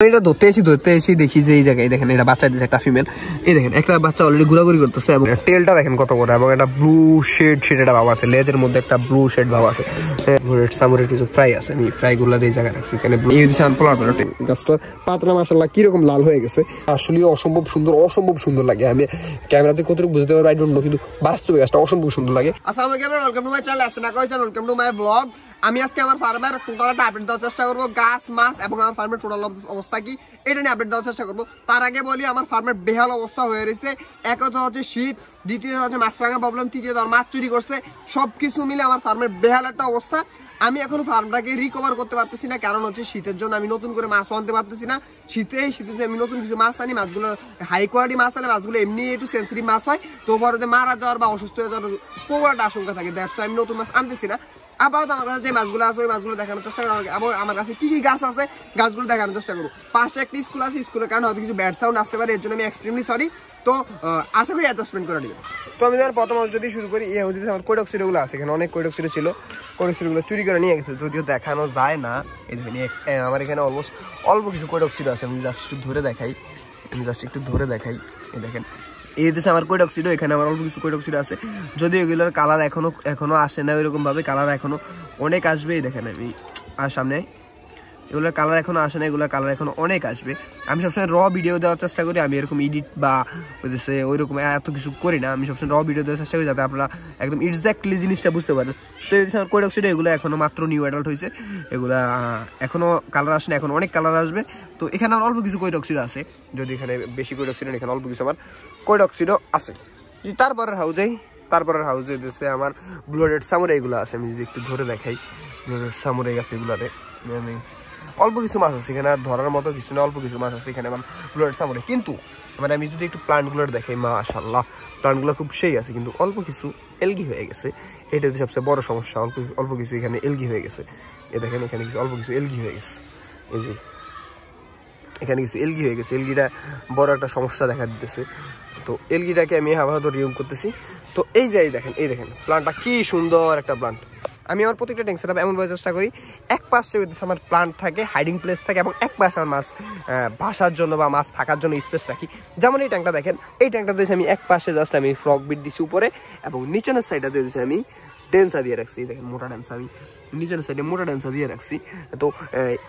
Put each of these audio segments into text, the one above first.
এটা ধরতে এসে দেখি যে এই জায়গায় দেখেন এটা বাচ্চা দিচ্ছে একটা ফিমেল। এই দেখেন একটা বাচ্চা অলরেডি ঘোরাঘুরি করতেছে এবং টেলটা দেখেন কত বড় এবং একটা ব্লু শেড একটা ভাব আছে, লেজের মধ্যে একটা ব্লু শেড ভাব আছে। সামুরের কিছু ফ্রাই আছে, আমি ফ্রাই গুলো এই জায়গায় রাখছি। এখানে গাছটা পাতলা মাশাআল্লাহ কিরকম লাল হয়ে গেছে, আসলে অসম্ভব সুন্দর লাগে। আমি ক্যামেরাতে কতটুকু বুঝতে পারবো আই ডোন্ট নো, কিন্তু বাস্তবে গাছটা অসম্ভব সুন্দর লাগে। আসসালামু আলাইকুম, welcome to my channel, welcome to my blog. আমি আজকে আমার ফার্মের টোটাল একটা আপডেট দেওয়ার চেষ্টা করবো, গাছ মাছ এবং আমার ফার্মের টোটাল অবস্থা কি এটা নিয়ে আপডেট দেওয়ার চেষ্টা করবো। তার আগে বলি আমার ফার্মের বেহাল অবস্থা হয়ে রয়েছে। এক কথা হচ্ছে শীত, দ্বিতীয় হচ্ছে মাছরাঙা প্রবলেম, তৃতীয় মাছ চুরি করছে, সবকিছু মিলে আমার ফার্মের বেহাল একটা অবস্থা। আমি এখন ফার্মটাকে রিকভার করতে পারতেছি না, কারণ হচ্ছে শীতের জন্য আমি নতুন করে মাছ আনতে পারতেছি না। শীতে আমি নতুন কিছু মাছ আনি, মাছগুলো হাই কোয়ালিটি মাছ আনে, মাছগুলো এমনি একটু সেন্সিটিভ মাছ হয়, তো পরে মারা যাওয়ার বা অসুস্থ হয়ে যাওয়ার প্রবল একটা আশঙ্কা থাকে। দ্যাটস আমি নতুন মাছ আনতেছি না। আপাতত আমার কাছে যে মাছগুলো আছে ওই মাছগুলো দেখানোর চেষ্টা করবো, এবং আমার কাছে কি কি গাছ আছে গাছগুলো দেখানোর চেষ্টা করবো। পাশে একটা স্কুল আছে, স্কুলের কারণে হয়তো কিছু ব্যাড সাউন্ড আসতে পারে, এর জন্য আমি এক্সট্রিমলি সরি। তো আশা করি অ্যাডজাস্টমেন্ট করে নেবেন। তো আমি ধর প্রথম যদি শুরু করি, আমার কৈডক্সিডোগুলো আছে, এখানে অনেক কৈডক্সিডো ছিল, কৈডক্সিডোগুলো চুরি করে নিয়ে গেছে, যদিও দেখানো যায় না। এই দেখেন আমার এখানে অলমোস্ট অল্প কিছু কৈডক্সিডো আছে, আমি জাস্ট একটু ধরে দেখাই। এই দেখেন এই দেশে আমার কৈডক্সিডো, এখানে আমার অল্প কিছু কৈডক্সিডো আছে, যদিও এগুলোর কালার এখনো আসে না ওইরকম ভাবে, কালার এখনো অনেক আসবে। এই দেখেন আমি আর সামনে এগুলোর কালার এখনো আসে না, এগুলোর কালার এখনো অনেক আসবে। আমি সবসময় র ভিডিও দেওয়ার চেষ্টা করি, আমি এরকম এডিট বা ওইরকম এত কিছু করি না। আমি সবসময় র ভিডিও দেওয়ার চেষ্টা করি যাতে আপনারা একদম এক্স্যাক্টলি জিনিসটা বুঝতে পারেন। তো এই আমার কৈডক্সিডো এগুলো এখনো মাত্র নিউ অ্যাডাল্ট হয়েছে, এগুলা এখনো কালার আসে না, এখন অনেক কালার আসবে। তো এখানে আমার অল্প কিছু কৈডক্সিডো আছে, যদি এখানে বেশি কৈডক্সিডো, এখানে অল্প কিছু আমার কৈডক্সিডো আছে। তারপরের হাউজে দিচ্ছে আমার ব্লুহেডেড সামুরাই এগুলো আছে। আমি যদি একটু ধরে দেখাই ব্লুহেডেড সামুরাই এগুলাতে আমি অল্প কিছু মাছ আছে, এখানে আর ধরার মতো কিছু না, অল্প কিছু মাছ আছে এখানে আমার ব্লুহেডেড সামুরাই। কিন্তু মানে আমি যদি একটু প্লান্টগুলোর দেখাই, মাশাআল্লাহ প্লান্টগুলো খুব সেই আছে, কিন্তু অল্প কিছু এলগি হয়ে গেছে। এটা হচ্ছে সবচেয়ে বড় সমস্যা, অল্প কিছু এখানে এলগি হয়ে গেছে। দেখেন এখানে অল্প কিছু এলগি হয়ে গেছে, এই যে এখানে কিছু এলগি হয়ে গেছে, এলগিটা বড় একটা সমস্যা দেখা দিতেছে। তো এলগিটাকে আমি আপাতত রিমুভ করতেছি। তো এই দেখেন প্লান্টটা কি সুন্দর একটা প্লান্ট। আমি আমার প্রত্যেকটা ট্যাঙ্ক সেটআপ এমনভাবে চেষ্টা করি, এক পাশে আমার প্লান্ট থাকে, হাইডিং প্লেস থাকে, এবং এক পাশে আমার মাছ বাসার জন্য বা মাছ থাকার জন্য স্পেস রাখি। যেমন এই ট্যাঙ্কটা দেখেন, এই ট্যাঙ্কটা দিয়েছি আমি এক পাশে জাস্ট আমি ফ্রগ বিট দিছি উপরে, এবং নিচের সাইডটা দিয়ে দিয়েছি আমি ডেন্সা দিয়ে রাখছি। দেখেন মোটা ডেন্সা, আমি নিচের সাইডে মোটা ডেন্সা দিয়ে রাখছি। তো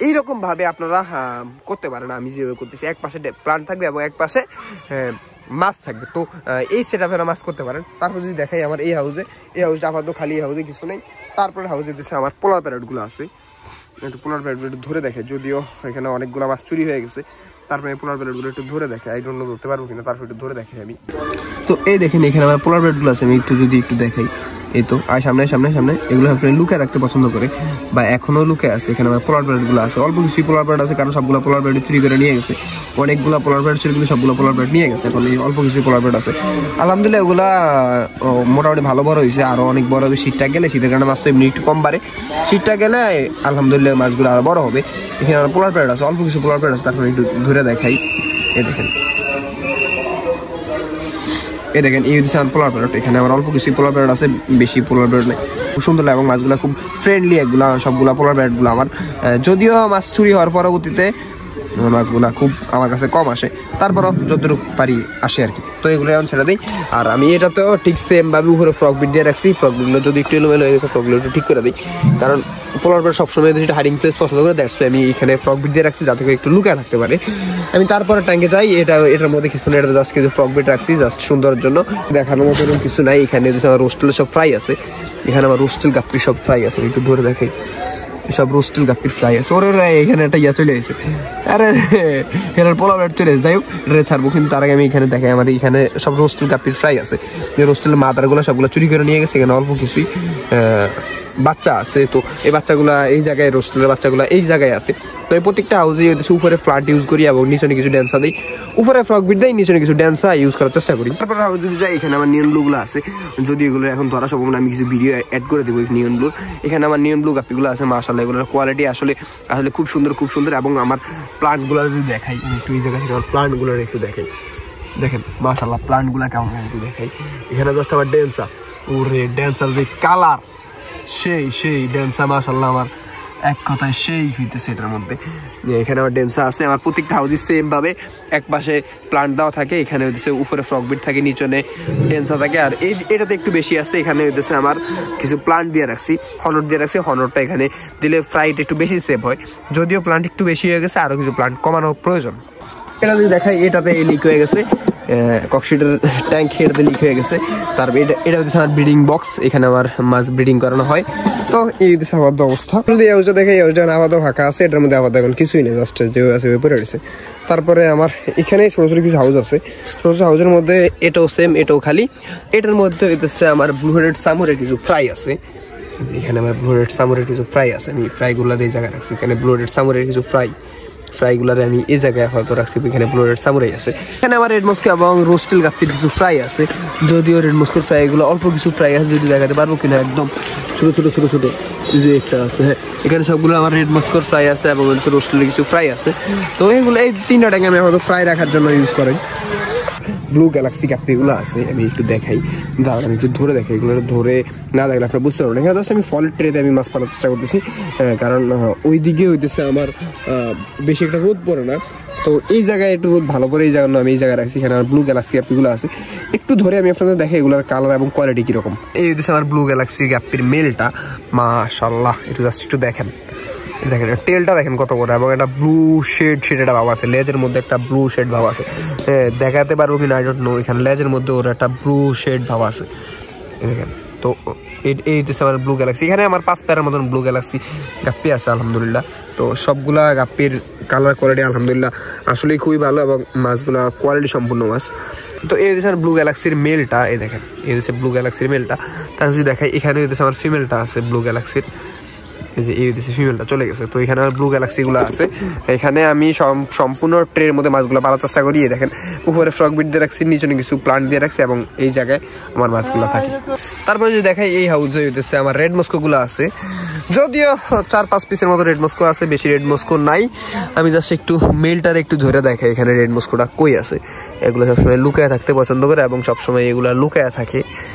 এইরকম ভাবে আপনারা করতে পারেন, আমি যেভাবে করতেছি। এক পাশে প্লান্ট থাকবে এবং এক পাশে মাছ থাকবে। তো এই সেট আপে মাছ করতে পারেন। তারপর যদি দেখাই আমার এই হাউসটা আপাতত খালি, এই হাউসে কিছু নেই। তারপরে হাউসে দিচ্ছে আমার পোলার প্যারেটগুলো আছে, একটু পোলার প্যারেটগুলো একটু ধরে দেখে, যদিও এখানে অনেকগুলো মাছ চুরি হয়ে গেছে। তারপরে পোলার প্যারেটগুলো একটু ধরে দেখে, আই ডোন্ট নো ধরতে পারবো কিনা, তারপর একটু ধরে দেখে আমি। তো এই দেখেন এখানে আমার পোলার প্যারেটগুলো আছে, আমি একটু দেখাই। এই তো আর সামনে এগুলো আপনার লুকে রাখতে পছন্দ করে বা এখনো লুকে আছে। এখানে আমার পোলার প্যারেটগুলো আছে, অল্প কিছু পোলার প্যারেট আছে, কারণ সবগুলো পোলার প্যারেট চুরি করে নিয়ে গেছে। অনেকগুলো পোলার প্যারেট ছিল, কিন্তু সবগুলো পোলার প্যারেট নিয়ে গেছে। এখন এই অল্প কিছু পোলার প্যারেট আছে, আলহামদুলিল্লাহ এগুলা মোটামুটি ভালো বড় হয়েছে। আরো অনেক বড় হবে শীতটা গেলে, শীতের কারণে মাছ তো এমনি একটু কম বাড়ে, শীতটা গেলে আলহামদুলিল্লাহ মাছগুলো আরো বড় হবে। এখানে আমার পোলার প্যারেট আছে, অল্প কিছু পোলার প্যারেট আছে, তারপরে একটু ধরে দেখাই। এই দেখেন এই হচ্ছে আমার পোলার প্যারেট। এখানে আমার অল্প কিছু পোলার প্যারেট আছে, বেশি পোলার প্যারেট নেই। খুব সুন্দর লাগে এবং মাছগুলো খুব ফ্রেন্ডলি, সবগুলা পোলার প্যারেটগুলো আমার। যদিও মাছ চুরি হওয়ার পরবর্তীতে মাছগুলা খুব আমার কাছে কম আসে, তারপরও যতটুকু পারি আসে আর কি। তো এগুলো এখন ছেড়ে দিই। আর আমি এটাতেও ঠিক সেম ভাবে উপরে ফ্রক বিট দিয়ে রাখছি। ফ্রকগুলো যদি একটু এলোমেলো হয়ে গেছে, ফ্রকগুলো একটু ঠিক করে দিই, কারণ পোলার প্যারেট সবসময় যেটা হাইডিং প্লেস পছন্দ করে, দেখছো আমি এখানে ফ্রক বিট দিয়ে রাখছি যাতে করে একটু লুকায় থাকতে পারে। আমি তারপরে ট্যাঙ্কে যাই, এটার মধ্যে কিছু না, এটা জাস্ট কিছু ফ্রক বিট রাখছি জাস্ট সুন্দরের জন্য, দেখানোর মতো কিছু নাই। এখানে আমার রোস্টেল সব ফ্রাই আছে, এখানে আমার রোস্টেল গাপ্পি সব ফ্রাই আছে, একটু ধরে দেখাই। সব রোস্টেল গাপ্পির ফ্রাই আছে। ওর এখানে একটা চলে আসে, আরে এর পোলার প্যারেট চলে যাই হোক, এটা ছাড়বো। কিন্তু তার আগে আমি এখানে দেখাই, আমার এখানে সব রোস্টেল গাপ্পির ফ্রাই আছে। যে রোস্টেলের মাদারগুলো সবগুলো চুরি করে নিয়ে গেছে। এখানে অল্প কিছুই বাচ্চা আছে, তো এই বাচ্চাগুলা এই জায়গায়, রোস্টেলের বাচ্চাগুলো এই জায়গায় আছে। তো এই প্রত্যেকটা হাউসে উপরে প্লান্ট ইউজ করি এবং নিচে কিছু ড্যান্সা দিই, উপরে ফ্রক বিট দেয়, নিচে কিছু ড্যান্সা ইউজ করার চেষ্টা করি। তারপর হাউস যদি যাই, এখানে আমার নিয়ন ব্লুগুলো আছে, যদি এগুলো এখন ধরা সম্ভব না, আমি কিছু ভিডিও অ্যাড করে দেবো নিয়ন ব্লুর। এখানে আমার নিয়ন ব্লু গাপ্পিগুলো আছে, মাশাআল্লাহ এগুলোর কোয়ালিটি আসলে খুব সুন্দর। এবং আমার প্লান্টগুলো যদি দেখাই, একটু এই জায়গা থেকে আমার প্লান্টগুলো একটু দেখাই, দেখেন মাশাআল্লাহ প্লান্টগুলো কেমন একটু দেখাই। এখানে জাস্ট আমার ড্যান্সা, ওরে ড্যান্সার যে কালার, সেই ড্যান্সা মাশাআল্লাহ আমার এক কথায় সেই হইতেছে এটার মধ্যে। এখানে আমার ডেন্সা আছে, আমার প্রত্যেকটা হাউসে সেম ভাবে এক পাশে প্লান্ট দেওয়া থাকে, এখানে হইতেছে উপরে ফ্রক বিট থাকে, নিচনে ডেন্সা থাকে। আর এটাতে একটু বেশি আছে, এখানে হইতেছে আমার কিছু প্লান্ট দিয়ে রাখছি, হনর দিয়ে রাখছি। হনরটা এখানে দিলে ফ্রাইট একটু বেশি সেভ হয়, যদিও প্লান্ট একটু বেশি হয়ে গেছে, আরো কিছু প্লান্ট কমানোর প্রয়োজন। এটা যদি দেখাই, এটাতে লিক হয়ে গেছে, ককশিটের ট্যাঙ্ক এটাতে লিক হয়ে গেছে। তারপর এটা হচ্ছে আমার ব্রিডিং বক্স, এখানে আমার মাছ ব্রিডিং করানো হয়। তো এই হচ্ছে আবদ্ধ অবস্থা। যদি এই হাউসটা দেখে, এই হাউসটা আবদ্ধ ফাঁকা আছে, এটার মধ্যে আবদ্ধ এখন কিছুই নেই, জাস্ট যে আছে পড়ে রয়েছে। তারপরে আমার এখানে ছোটো ছোটো কিছু হাউস আছে, ছোটো ছোটো হাউসের মধ্যে এটাও সেম, এটাও খালি। এটার মধ্যে হচ্ছে আমার ব্লু হেডেড সামুরের কিছু ফ্রাই আছে, এখানে আমার ব্লু হেডেড সামুরের কিছু ফ্রাই আছে, আমি ফ্রাইগুলো এই জায়গায় রাখছি। এখানে ব্লু হেডেড সামুরের কিছু ফ্রাইগুলারে আমি এই জায়গায় হয়তো রাখছি, এখানে ব্লু হেডেড সামুরাই আছে। এখানে আমার রেড মস্কো এবং রোস্টেল গাপ্পির কিছু ফ্রাই আছে, যদিও রেড মস্কোর ফ্রাইগুলো অল্প কিছু ফ্রাই আছে, যদি দেখাতে পারবো কিনা, একদম ছোটো ছোটো ছোটো ছোটো যে একটা আছে। হ্যাঁ, এখানে সবগুলো আমার রেড মস্কোর ফ্রাই আছে এবং রোস্টেলের কিছু ফ্রাই আছে। তো এইগুলো এই তিনটা ট্যাঙ্ক আমি হয়তো ফ্রাই রাখার জন্য ইউজ করি। ব্লু গ্যালাক্সি গাপ্পিগুলো আছে, আমি একটু দেখাই, দাঁড়ান আমি একটু ধরে দেখাই, এগুলো ধরে না দেখলে আপনারা বুঝতে পারবেন। এখানে জাস্ট আমি ফলের ট্রেতে আমি মাছ পালার চেষ্টা করতেছি, কারণ ওই দিকে হইতেছে আমার বেশি একটা রোদ পড়ে না, তো এই জায়গায় একটু রোদ ভালো করে, এই জায়গায় আমি এই জায়গায় রাখছি। এখানে আমার ব্লু গ্যালাক্সি গাপ্পিগুলো আছে, একটু ধরে আমি আপনাদের দেখাই এগুলোর কালার এবং কোয়ালিটি কীরকম। এই হইতেছে আমার ব্লু গ্যালাক্সি গাপ্পির মেলটা, মাশাআল্লাহ, একটু জাস্ট একটু দেখেন, দেখেন টেলটা দেখেন কত বড়, এবং একটা ব্লু শেড একটা ভাব আছে, লেজের মধ্যে একটা ব্লু শেড ভাব আছে, দেখাতে পারবো কিনা আই ডোন্ট নো। এখানে লেজের মধ্যে ওর একটা ব্লু শেড ভাব আছে, দেখেন। তো এই হচ্ছে আমার ব্লু গ্যালাক্সি। এখানে আমার 5 প্যারের মতন ব্লু গ্যালাক্সি গাপ্পি আছে আলহামদুলিল্লাহ। তো সবগুলা গাপ্পির কালার কোয়ালিটি আলহামদুলিল্লাহ আসলেই খুবই ভালো, এবং মাছগুলা কোয়ালিটি সম্পূর্ণ মাছ। তো এই হচ্ছে আমার ব্লু গ্যালাক্সির মেলটা, এই দেখেন, এই হচ্ছে ব্লু গ্যালাক্সির মেলটা। তার যদি দেখাই, এখানে হচ্ছে আমার ফিমেলটা আছে ব্লু গ্যালাক্সির, এই দেশে ফিমেলটা চলে গেছে। তো এখানে ব্লু গ্যালাক্সিগুলো আছে, এখানে আমি সম্পূর্ণ ট্রের মধ্যে মাছগুলো পালার চেষ্টা করি। দেখেন উপরে ফ্রক বিট দিয়ে রাখছি, নিচে কিছু প্লান্ট দিয়ে রাখছি, এবং এই জায়গায় আমার মাছগুলো থাকে। তারপরে যদি দেখাই, এই হাউসে হইতেছে আমার রেড মস্কোগুলো আছে, যদিও 4-5 পিসের মতো রেড মস্কো আছে, বেশি রেড মস্কো নাই। আমি জাস্ট একটু মেলটার একটু ধরে দেখাই এখানে রেড মস্কোটা কই আছে। এগুলো সবসময় লুকায় থাকতে পছন্দ করে, এবং সবসময় এগুলো লুকায় থাকে।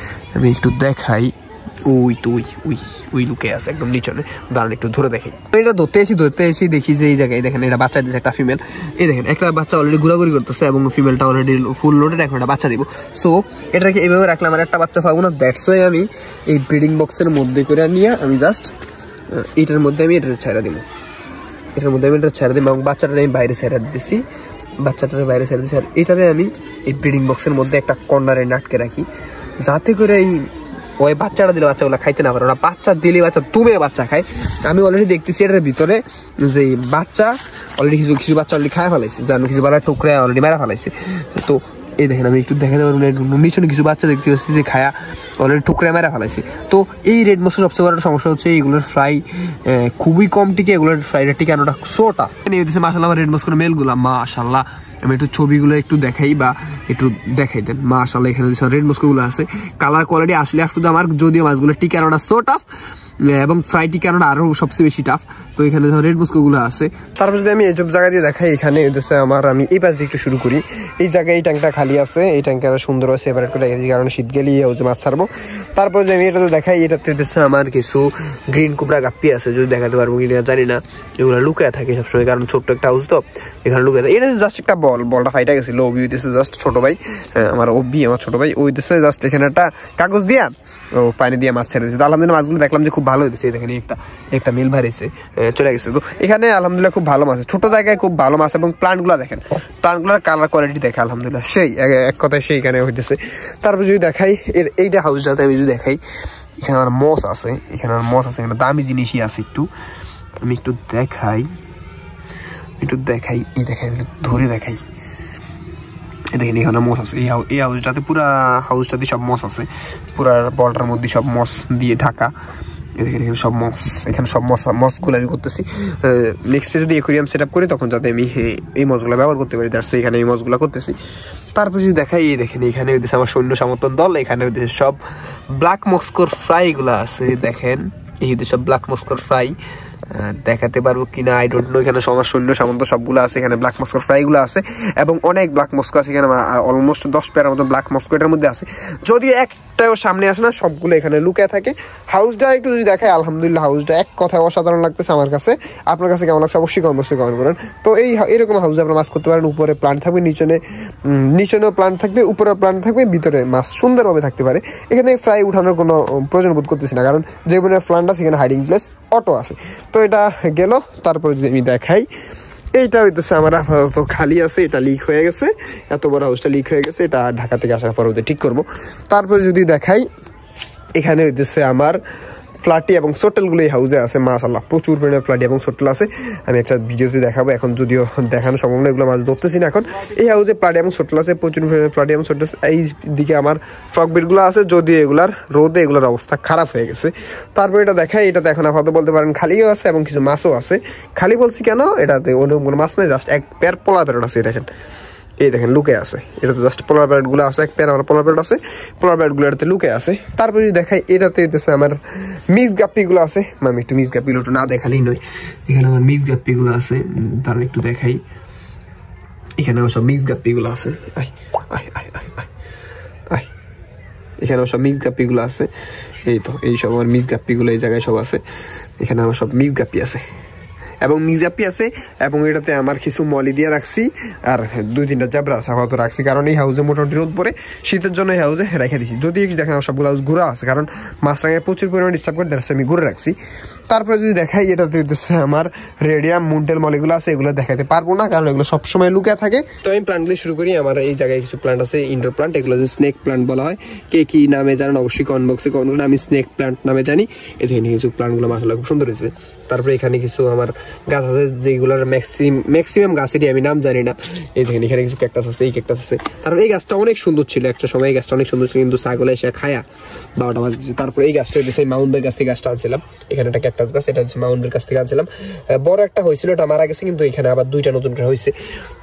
আমি একটু দেখাই, ওই লুকে আছে একদম নিচনে, দাঁড়ান একটু ধরে দেখি। এটা ধরতে এসি দেখি যে এই জায়গায় দেখেন এটা বাচ্চা দিচ্ছে, একটা ফিমেল। এই দেখেন একটা বাচ্চা অলরেডি ঘোরাঘুরি করতেছে, এবং ফিমেলটা অলরেডি ফুল লোডেড, এখন একটা বাচ্চা দিব। সো এটাকে এভাবে রাখলে আমার একটা বাচ্চা পাবো না, দ্যাটস ওয়াই আমি এই ব্রিডিং বক্সের মধ্যে করে নিয়ে আমি জাস্ট এটার মধ্যে আমি এটা ছেড়ে দিব, এবং বাচ্চাটা আমি বাইরে ছেড়ে দিচ্ছি, আর এটাতে আমি এই ব্রিডিং বক্সের মধ্যে একটা কর্নারে আটকে রাখি, যাতে করে এই ওই বাচ্চাটা দিলে বাচ্চাগুলো খাইতে না পারে। ওরা বাচ্চা দিলে বাচ্চা তুমে বাচ্চা খায়। আমি অলরেডি দেখতেছি এটার ভিতরে যে বাচ্চা অলরেডি কিছু বাচ্চা অলরেডি খায় ফেলাইছে, যেন কিছু বেলা টুকরে অলরেডি মেরা ফেলাইছে। তো এই দেখেন আমি একটু দেখাতে পারবো, নিচনে কিছু বাচ্চা দেখতে পাচ্ছি যে খায়া অলরেডি টুকরে মেরা ফেলাইছে। তো এই রেড মস্কোর সবচেয়ে বড় সমস্যা হচ্ছে এইগুলোর ফ্রাই খুবই কম টিকে, এগুলোর ফ্রাইটা টিকানোটা সো টাফ। মাশাআল্লাহ রেড মস্কোর মেলগুলা মাশাআল্লাহ, আমি একটু ছবিগুলো একটু দেখাই বা একটু দেখাই দেন। মাশাআল্লাহ এখানে রেড মস্কোগুলো আছে, কালার কোয়ালিটি আসলে আফটার আমার, যদিও মাছগুলো টিকানোটা সো টাফ, এবং ফ্রাই টিকানোটা আরো সবচেয়ে বেশি টাফ। তো এখানে রেড মস্কোগুলো আছে। তারপর যদি আমি এইসব জায়গা দিয়ে দেখাই, এখানে আমার আমি এই পাশ দিয়ে একটু শুরু করি। এই জায়গায় এই ট্যাঙ্কটা খালি আছে, এই ট্যাঙ্কটা সুন্দর আছে সেপারেট করে রেখেছি, কারণ শীত গেলেই হচ্ছে মাছ ছাড়বো। তারপর যে আমি এটাতে দেখাই, এটাতে আমার কিছু গ্রিন কুবরা গাপ্পি আছে, যদি দেখাতে পারবো কিনা জানি না। এগুলো লুকায় থাকে সবসময়, কারণ ছোট্ট একটা হাউস তো এখানে লুকায় থাকে। এটা জাস্ট একটা বলটা ফাইটা গেছিল, ওবি হইতেছে জাস্ট ছোট ভাই, আমার ছোট ভাই ওই দেশে জাস্ট এখানে একটা কাগজ দিয়া ও পানি দিয়ে মাছ ছেড়ে দিয়েছে। তো আলহামদুলিল্লাহ মাছগুলো দেখলাম যে খুব ভালো হয়েছে, দেখেন একটা মিল ভারিছে চলে গেছে। তো এখানে আলহামদুলিল্লাহ খুব ভালো মাছ, ছোট জায়গায় খুব ভালো মাছ, এবং প্লান্টগুলো দেখেন, প্লান্টগুলোর কালার কোয়ালিটি দেখে আলহামদুলিল্লাহ সেই এক কথায় সেইখানে হইতেছে। তারপর যদি দেখাই এইটা হাউসটাতে আমি যদি দেখাই, এখানে আমার মস আছে, এখানে দামি জিনিসই আছে। আমি একটু দেখাই, এই দেখাই ধরে দেখাই, দেখেন এখানে মস আছে। এই হাউসটাতে পুরা হাউসটাতে সব মস আছে, পুরা বলটার মধ্যে সব মস দিয়ে ঢাকা। দেখেন এখানে সব মসগুলো আমি করতেছি। নেক্সটে যদি অ্যাকুয়ারিয়াম সেট আপ করি, তখন যাতে আমি এই মসগুলো ব্যবহার করতে পারি, তার এখানে এই মসগুলো করতেছি। তারপর যদি দেখাই, দেখেন এখানে হইতেছে আমার সৈন্য সমর্থন দল, এখানে হইতেছে সব ব্ল্যাক মস্কোর ফ্রাই গুলো আছে। দেখেন এই হইতেছে সব ব্ল্যাক মস্কোর ফ্রাই, দেখাতে পারবো কিনা আই ডোন্ট নো। এখানে সবার সৈন্য সামন্ত সবগুলো আছে, এখানে ব্ল্যাক মস্কো ফ্রাইগুলো আছে এবং অনেক ব্ল্যাক মস্কো আছে এখানে, অলমোস্ট 10 পেয়ারের মতো ব্ল্যাক মস্কো এটার মধ্যে আছে, যদিও একটাও সামনে আসে না, সবগুলো এখানে লুকিয়ে থাকে। হাউসটা একটু যদি দেখায়, আলহামদুলিল্লাহ হাউসটা এক কথায় অসাধারণ লাগতেছে আমার কাছে। আপনার কাছে কেমন লাগছে অবশ্যই কমেন্ট করেন। তো এরকম হাউসে আপনারা মাছ করতে পারেন, উপরে প্লান্ট থাকবে, নিচেও প্লান্ট থাকবে, উপরে প্লান্ট থাকবে, ভিতরে মাছ সুন্দরভাবে থাকতে পারে। এখানে ফ্রাই উঠানোর কোনো প্রয়োজন বোধ করতেছি না, কারণ যে ধরনের প্লান্ট আছে এখানে হাইডিং প্লেস অটো আছে। তো এটা গেল। তারপরে যদি আমি দেখাই, এইটা হইতেছে আমার আপাতত খালি আছে, এটা লিক হয়ে গেছে, এত বড় হাউসটা লিক হয়ে গেছে, এটা ঢাকা থেকে আসার পর ঠিক করবো। তারপরে যদি দেখাই, এখানে হইতেছে আমার ফ্লাটি এবং সোটেলগুলো এই হাউসে আছে, মাশাআল্লাহ প্রচুর পরিমাণে ফ্লাটি এবং সোটেল আছে। আমি একটা ভিডিওতে দেখাবো, এখন যদিও দেখানো সম্ভব না, এগুলো মাছ ধরতেছি না এখন। এই হাউসে ফ্লাটি এবং সোটেল আছে, প্রচুর পরিমাণে ফ্লাটি এবং সোটেল। এই দিকে আমার ফ্রক বিটগুলো আছে, যদিও এগুলার রোদে এগুলোর অবস্থা খারাপ হয়ে গেছে। তারপর এটা দেখাই, এটাতে এখন আপাতত বলতে পারেন খালিও আছে এবং কিছু মাছও আছে। খালি বলছি কেন, এটাতে অন্য কোনো মাছ নেই, জাস্ট এক পেয়ার পোলা প্যারট আছে, দেখেন এই দেখেন লুকে আছে, এটাতে জাস্ট পোলার প্যারট গুলো আছে, এক পেয়ার আমার পোলার প্যারট আছে, পোলার প্যারট গুলো এটাতে লুকে আছে। তারপরে যদি দেখাই, এটাতে আমার মিক্স গাপ্পি গুলো আছে, আমি একটু মিক্স গাপ্পি গুলো না দেখালেই নয়, এখানে আমার মিক্স গাপ্পি গুলো আছে, তার একটু দেখাই, এখানে আমার সব মিক্স গাপ্পি গুলো আছে, এখানে আমার সব মিক্স গাপ্পি গুলো আছে, এই তো এই সব আমার মিক্স গাপ্পি গুলো এই জায়গায় সব আছে, এখানে আমার সব মিক্স গাপ্পি আছে এবং মিজাপি আছে, এবং এটাতে আমার কিছু মলি দিয়ে রাখছি আর 2-3টা জাবরা আছে আপাতত রাখছি, কারণ এই হাউসে মোটামুটি রোদ পরে, শীতের জন্য এই হাউসে রেখে দিচ্ছি। যদি দেখেন সবগুলো হাউস ঘুরা আছে, কারণ মাছরাঙায় প্রচুর পরিমাণে ডিস্টার্ব করে, আমি ঘুরে রাখছি। তারপরে যদি দেখাই, এটাতে আমার রেডিয়াম মুন্টেল মলিগুলো আছে, এগুলো দেখাতে পারবো না কারণ এগুলো সবসময় লুকিয়ে থাকে। তো আমি প্লান্টগুলি শুরু করি। আমার এই জায়গায় কিছু প্লান্ট আছে, ইনডোর প্লান্ট, এগুলো যে স্নেক প্লান্ট বলা হয়, কে কি নামে জানেন অবশ্যই কমেন্ট বক্সে কমেন্ট করুন। আমি স্নেক প্লান্ট নামে জানি। এখানে কিছু প্লান্টগুলো মাশাআল্লাহ খুব সুন্দর হয়েছে। তারপরে এখানে কিছু আমার গাছ আছে, যেগুলোর ম্যাক্সিমাম গাছেরই আমি নাম জানি না। এই দেখেন এখানে কিছু ক্যাকটাস আছে, এই ক্যাকটাস আছে। তারপরে এই গাছটা অনেক সুন্দর ছিল একটা সময়, এই গাছটা অনেক সুন্দর ছিল, কিন্তু ছাগলে এসে খায়া 12টা বাজছে। তারপরে এই গাছটা হচ্ছে মাউন্টের কাছ থেকে গাছটা আনছিলাম, এখানে একটা ক্যাকটাস গাছ, এটা হচ্ছে মাউন্টের কাছ থেকে আনছিলাম। বড় একটা হয়েছিল, এটা মারা গেছে, কিন্তু এখানে আবার 2টা নতুন করে হয়েছে।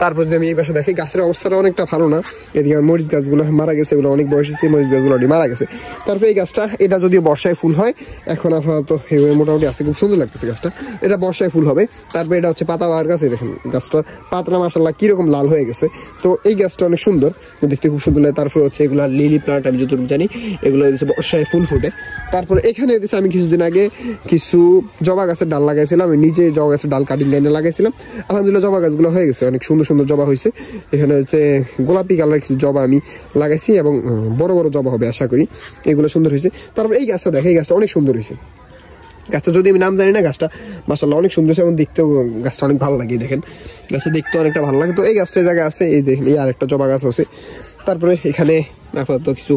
তারপরে যদি আমি এই পাশে দেখি, গাছের অবস্থাটা অনেকটা ভালো না, এদিকে মরিচ গাছগুলো মারা গেছে, এগুলো অনেক বয়স হয়েছে, মরিচ গাছগুলো মারা গেছে। তারপরে এই গাছটা, এটা যদিও বর্ষায় ফুল হয়, এখন আপাতত মোটামুটি আছে, খুব সুন্দর লাগতেছে গাছটা, এটা বর্ষায় ফুল হবে। তারপরে এটা হচ্ছে পাতাবাহার গাছ, দেখেন গাছটার পাতলা মাশাআল্লাহ কিরকম লাল হয়ে গেছে। তো এই গাছটা অনেক সুন্দর, দেখতে খুব সুন্দর লাগে। তারপরে হচ্ছে এগুলা লিলি প্লান্ট, আমি যতটুকু জানি এগুলো বর্ষায় ফুল ফুটে। তারপরে এখানে আমি কিছুদিন আগে কিছু জবা গাছের ডাল লাগাইছিলাম, আমি নিজে জবা গাছের ডাল কাটিং লাইনে লাগাইছিলাম। আলহামদুলিল্লাহ জবা গাছগুলো হয়ে গেছে, অনেক সুন্দর সুন্দর জবা হয়েছে। এখানে হচ্ছে গোলাপি কালার কিছু জবা আমি লাগাইছি এবং বড় বড় জবা হবে আশা করি, এগুলো সুন্দর হয়েছে। তারপরে এই গাছটা দেখে, এই গাছটা অনেক সুন্দর হয়েছে। গাছটা যদি আমি নাম জানি না, গাছটা মাশাআল্লাহ অনেক সুন্দর এবং দেখতেও গাছটা অনেক ভালো লাগে, দেখেন গাছটা দেখতে অনেকটা ভালো লাগে। তো এই গাছটা জায়গায় আছে, এই দেখেন এই আরেকটা জবা গাছ আছে। তারপরে এখানে আপাতত কিছু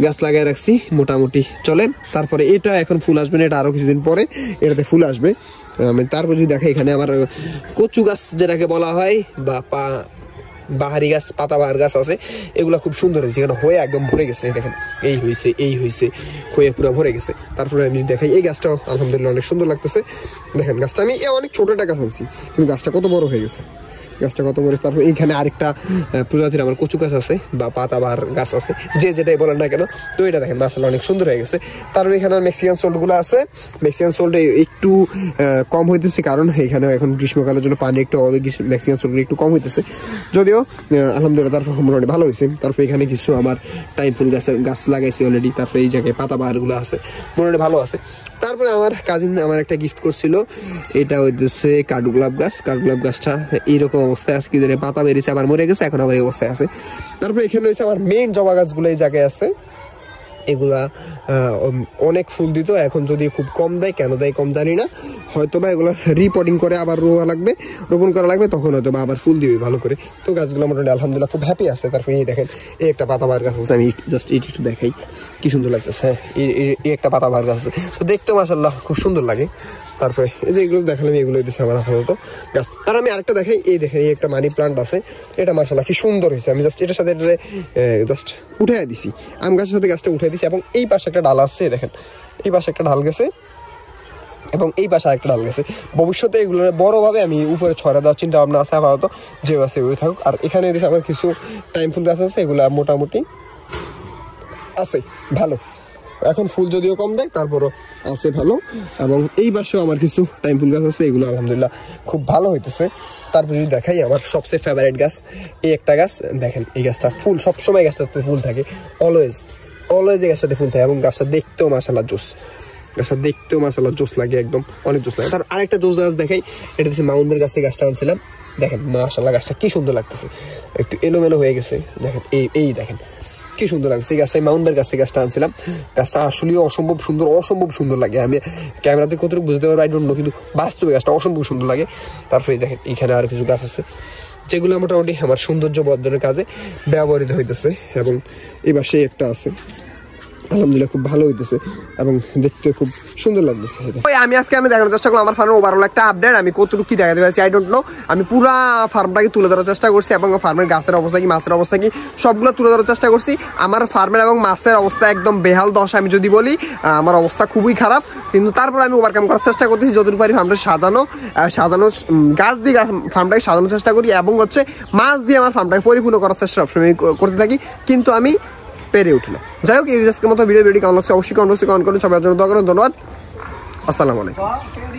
গাছ লাগাই রাখছি, মোটামুটি চলে। তারপরে এটা এখন ফুল আসবে না, এটা আরো কিছুদিন পরে এটাতে ফুল আসবে। তারপর যদি দেখে, এখানে আমার কচু গাছ যেটাকে বলা হয়, বা বাহারি গাছ, পাতাবাহার গাছ আছে, এগুলো খুব সুন্দর হয়েছে, এখানে হয়ে একদম ভরে গেছে, দেখেন এই হয়েছে হয়ে পুরো ভরে গেছে। তারপরে আমি দেখাই, এই গাছটাও আলহামদুলিল্লাহ অনেক সুন্দর লাগতেছে। দেখেন গাছটা আমি অনেক ছোটটা গাছ আনছি, কিন্তু গাছটা কত বড় হয়ে গেছে, গাছটা কত বড়। তারপর এইখানে আরেকটা প্রজাতির আমার কচু গাছ আছে বা পাতাবাহার গাছ আছে, যে যেটাই বলেন না কেন। তো এটা দেখেন মাশাআল্লাহ অনেক সুন্দর হয়ে গেছে। তারপর এখানে মেক্সিকান সোল্ট গুলো আছে, মেক্সিকান সোল্ট একটু কম হইতেছে, কারণ এখানে এখন গ্রীষ্মকালের জন্য পানি একটু মেক্সিকান সোল্ট একটু কম হইতেছে, যদিও আলহামদুলিল্লাহ তারপর মোটামুটি ভালো হয়েছে। তারপর এখানে কিছু আমার টাইম ফুল গাছ লাগাইছি অলরেডি। তারপরে এই জায়গায় পাতাবাহার গুলো আছে, মোটামুটি ভালো আছে। তারপরে আমার কাজিন আমার একটা গিফট করছিল, এটা হইতেছে কাঠগোলাপ গাছ। কাঠগোলাপ গাছটা এইরকম অবস্থায় আছে, কি জানি পাতা বেরিয়েছে, আবার মরে গেছে, এখন আবার এই অবস্থায় আছে। তারপরে এখানে হচ্ছে আমার মেইন জবা গাছগুলো এই জায়গায় আছে, এগুলা অনেক ফুল দিত, এখন যদি খুব কম দেয়, কেন দেয় কম জানি না, হয়তো বা এগুলো রিপোর্টিং করে আবার রোপণ করা লাগবে, তখন হয়তো বা আবার ফুল দিবে ভালো করে। তো গাছগুলো মোটামুটি আলহামদুলিল্লাহ খুব হ্যাপি আছে। তারপরে এই দেখেন এই একটা পাতাবাহার গাছ আছে, আমি জাস্ট একটু দেখাই কি সুন্দর লাগতেছে। হ্যাঁ, এই একটা পাতাবাহার গাছ আছে, তো দেখতে মাশাআল্লাহ খুব সুন্দর লাগে। তারপরে এই যে এগুলো দেখালাম, এগুলো দিচ্ছে আমার আপাতত গাছ। আর আমি আরেকটা দেখাই, এই দেখেন এই একটা মানি প্লান্ট আছে, এটা মাশাআল্লাহ কি সুন্দর হয়েছে। আমি জাস্ট এটার সাথে জাস্ট উঠে দিছি, আম গাছের সাথে গাছটা উঠে দিছি, এবং এই পাশে একটা ডাল আসছে, দেখেন এই পাশে একটা ঢাল গেছে এবং এই পাশে একটা ডাল গেছে। ভবিষ্যতে এগুলো বড়ভাবে আমি উপরে ছড়া দেওয়ার চিন্তা ভাবনা আছে আপাতত, যে আছে ওই থাকুক। আর এখানে দিচ্ছে আমার কিছু টাইম ফুল গাছ আছে, এগুলো মোটামুটি আছে ভালো। এখন ফুল যদিও কম দেয় তারপরও আছে ভালো। এবং এই পাশেও আমার কিছু টাইম ফুল গাছ আছে, এগুলো আলহামদুলিল্লাহ খুব ভালো হইতেছে। তারপর যদি দেখাই আমার সবচেয়ে ফেভারিট গাছ এই একটা গাছ, দেখেন এই গাছটা ফুল সবসময়, গাছটাতে ফুল থাকে অলওয়েজ এই গাছটাতে ফুল থাকে এবং গাছটা দেখতেও মাশাআল্লাহ জোস, গাছটা দেখতেও মাশাআল্লাহ জোস লাগে, একদম অনেক জোস লাগে। তার আরেকটা জোস গাছ দেখাই, এটা হচ্ছে মাউন্টের গাছ থেকে গাছটা আনছিলাম, দেখেন মাশাআল্লাহ গাছটা কি সুন্দর লাগতেছে, একটু এলোমেলো হয়ে গেছে দেখেন, এই দেখেন কি সুন্দর লাগছে। এই গাছটা মাউন্টের গাছ থেকে গাছটা আনছিলাম, গাছটা আসলে অসম্ভব সুন্দর লাগে। আমি ক্যামেরাতে কতটুকু বুঝতে পারবো আই ডোন্ট নো, কিন্তু বাস্তবে গাছটা অসম্ভব সুন্দর লাগে। তারপরে দেখেন এখানে আর কিছু গাছ আছে যেগুলো মোটামুটি আমার সৌন্দর্য বর্ধনের কাজে ব্যবহৃত হইতেছে। এবং এবার সেই একটা আছে আলহামদুলিল্লাহ খুব ভালো হইতেছে এবং দেখতে খুব সুন্দর লাগতেছে। আমি দেখানোর চেষ্টা করলাম আমার ফার্মের ওভারঅল একটা আপডেট, আমি কতটুকু কি দেখাতে পারছি আই ডোন্ট নো। আমি পুরা ফার্মটাকে তুলে ধরার চেষ্টা করছি এবং ফার্মের গাছের অবস্থা কি, মাছের অবস্থা কি, সবগুলো তুলে ধরার চেষ্টা করছি। আমার ফার্মের এবং মাছের অবস্থা একদম বেহাল দশা, আমি যদি বলি আমার অবস্থা খুবই খারাপ, কিন্তু তারপর আমি ওভারকাম করার চেষ্টা করতেছি যতটুকু পারি। ফার্মটা সাজানো গাছ দিয়ে ফার্মটাকে সাজানোর চেষ্টা করি এবং হচ্ছে মাছ দিয়ে আমার ফার্মটাকে পরিপূর্ণ করার চেষ্টা সবসময় করতে থাকি, কিন্তু আমি পেরে উঠি না। যাই হোক, এই আজকের মতো ভিডিও কেমন লাগছে অবশ্যই কমেন্ট করুন। সবাই জন্য দোয়া করুন। ধন্যবাদ, আসসালামু আলাইকুম।